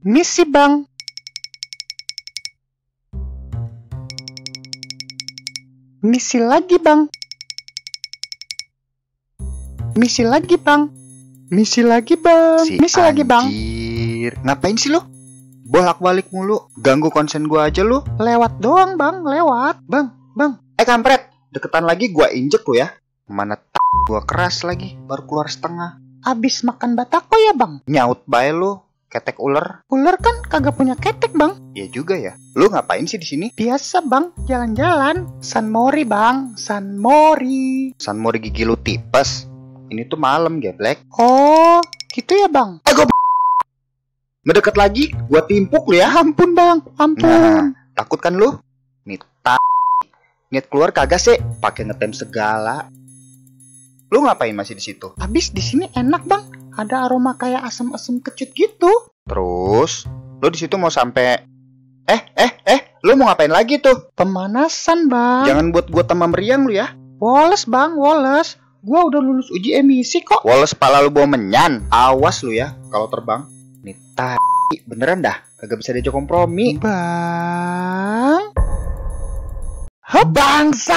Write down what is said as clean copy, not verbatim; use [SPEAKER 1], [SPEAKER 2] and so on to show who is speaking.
[SPEAKER 1] Misi bang. Misi lagi bang. Misi lagi bang. Misi lagi bang. Misi lagi bang.
[SPEAKER 2] Anjir, ngapain sih lo? Bolak-balik mulu, ganggu konsen gua aja lu.
[SPEAKER 1] Lewat doang bang, lewat. Bang.
[SPEAKER 2] Kampret, deketan lagi gua injek lu ya. Mana gua keras lagi, baru keluar setengah.
[SPEAKER 1] Abis makan batako ya bang?
[SPEAKER 2] Nyaut bae lu, ketek ular.
[SPEAKER 1] Ular kan kagak punya ketek bang.
[SPEAKER 2] Ya juga ya. Lu ngapain sih di sini?
[SPEAKER 1] Biasa bang, jalan-jalan. San Mori bang, San Mori.
[SPEAKER 2] San Mori gigi lu tipes. Ini tuh malam geblek.
[SPEAKER 1] Oh, gitu ya bang?
[SPEAKER 2] Ngedeket lagi, gua timpuk lu ya.
[SPEAKER 1] Ampun bang, ampun.
[SPEAKER 2] Nah, takut kan lu? Niat keluar kagak sih? Pakai ngetem segala. Lu ngapain masih di situ?
[SPEAKER 1] Habis di sini enak bang, ada aroma kayak asam-asam kecut gitu.
[SPEAKER 2] Terus, lu di situ mau sampai lu mau ngapain lagi tuh?
[SPEAKER 1] Pemanasan bang.
[SPEAKER 2] Jangan buat gua tambah meriang lu ya.
[SPEAKER 1] Woles bang, woles. Gua udah lulus uji emisi kok.
[SPEAKER 2] Woles pala lu bawa menyan. Awas lu ya kalau terbang. Nih beneran dah, kagak bisa diajak kompromi.
[SPEAKER 1] Bang. Bangsa.